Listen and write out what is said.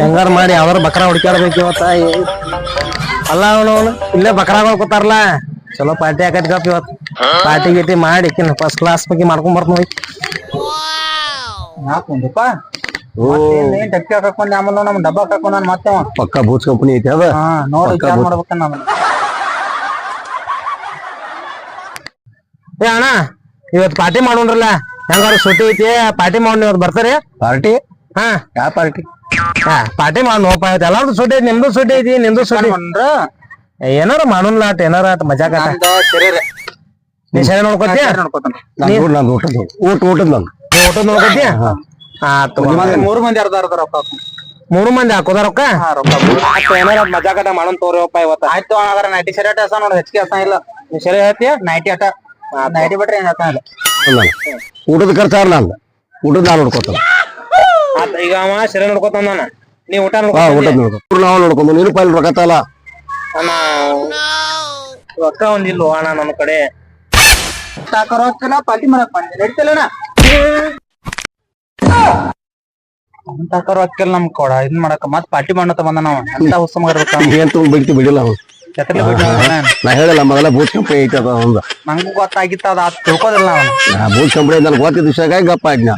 ಹೆಂಗಾರ ಮಾಡಿ ಯಾವ್ದಾರ ಬಕ್ರಾ ಹುಡ್ಕ್ಯಾಡ್ಬೇಕು ಇವತ್ತ. ಅಲ್ಲ ಅವನು ಇಲ್ಲೇ ಬಕ್ರಾಗಳು ಕೂತಾರಲ್ಲ, ಚಲೋ ಪಾರ್ಟಿ ಹಾಕತ್ ಗಪ್ ಇವತ್ತು. ಪಾರ್ಟಿ ಗೀಟಿ ಮಾಡಿ ಫಸ್ಟ್ ಕ್ಲಾಸ್ ಬಗ್ಗೆ ಮಾಡ್ಕೊಂಡ್ ಬರ್ತ ನೋಡಿ. ಹಾಕೊಂಡಪ್ಪ ಡಬ್ಬಿ ಹಾಕೊಂಡ್ ಆಮೇಲೆ ನಮ್ ಡಬ್ಬ ಹಾಕೊಂಡ್ ಮತ್ತೆ ಪಕ್ಕ ಬೂಚ್ ಕಂಪನಿ ಐತಿ ಅದ. ನೋಡಿ ವಿಚಾರ ಮಾಡ್ಬೇಕ ನಾವ್. ಏ ಅಣ್ಣ ಇವತ್ ಪಾರ್ಟಿ ಮಾಡೋಣ್ರಲ್ಲ, ಹೆಂಗಾರ ಸುಟ್ಟಿ ಐತಿ ಪಾರ್ಟಿ ಮಾಡೋಣ. ಇವತ್ತು ಬರ್ತಾರೆ ಪಾರ್ಟಿ? ಹಾ ಯಾವ ಪಾರ್ಟಿ? ಪಾರ್ಟಿ ಮಾಡೋಣ ನೋಪ. ಇವತ್ತು ಎಲ್ಲಾರ್ದು ಸುಟ್ಟಿ ಐತಿ, ನಿಮ್ದು ಸುಟ್ಟಿ ಐತಿ, ನಿಮ್ದು ಸುಟ್ಟಿ. ಏನಾರ ಮಾಡೋಣ ಆಟ, ಏನಾರ ಆಟ ಮಜಾ ಕಾಟ. ನೀ ಸರಿ ನೋಡ್ಕೊತೀಯ? ಊಟದ್ ನೋಡ್ಕೊತೀಯ? ಮೂರು ಮಂದಿ ಅರ್ಧ ರೊಕ್ಕ. 3 ಮಂದಿ ಹಾಕೋದ ರೊಕ್ಕ? ಏನಾರ ಮಜಾ ಕಾಟ ಮಾಡೋಣ ತೋರಿವಪ್ಪ ಇವತ್ತ. ಆಯ್ತು ಹಾಗಾದ್ರೆ ನೈಟಿ ಶರ್ಟ್ ಹಸ ನೋಡ, ಹೆಚ್ಚಿಗೆ ಹಸ ಇಲ್ಲ. ನೀ ಸರಿ ಹೇಳ್ತೀಯ? ನೈಟಿ ಆಟ ನೈಟಿ ಬಿಟ್ರೆ ಏನ್ ಹಸ ಇಲ್ಲ. ಊಟದ ಖರ್ಚಾರ ನಂದ, ಊಟದ ನಾ ನೋಡ್ಕೊತ. ಈಗ ಅವ ಸರಿ ನೋಡ್ಕೊತ ನಾನು, ನೀ ಊಟ ನೋಡ್ಕೊ. ನಾವು ನೋಡ್ಕೊಂಡು ನೀನು ಪೈಲ್ ರೊಕ್ಕತ್ತಲ್ಲ. ರೊಕ್ಕ ಒಂದಿಲ್ಲ ಅಣ್ಣ ನನ್ನ ಕಡೆ. ಪಾರ್ಟಿ ಮಾಡಕ್ ಬಂದೆ ನಡೀತಲ್ಲಣ್ಣ. ಹಾಕಲ್ಲ ನಮ್ ಕೊಡ ಇದನ್ ಮಾಡಕ ಮತ್ ಪಾರ್ಟಿ ಮಾಡತ್ತ ಬಂದ ನಾವ್ ಅಂತ ಹುಸ ಬಿಡ್ತಿ ಬಿಡಿಲ್ಲ. ನಾ ಹೇಳಲ್ಲ ಮಗಲ ಬೂತ್ ಕಂಪನಿ ಐತಿ ಅದ. ನಂಗೂ ಗೊತ್ತಾಗಿತ್ತ ಅದ ತಿಳ್ಕೋದಿಲ್ಲ ಬೂತ್ ಕಂಪನಿ ನನಗೆ ಗೊತ್ತಿದ್ದ ವಿಷಯ ಗಪ್ಪ ಆಯ್ತು.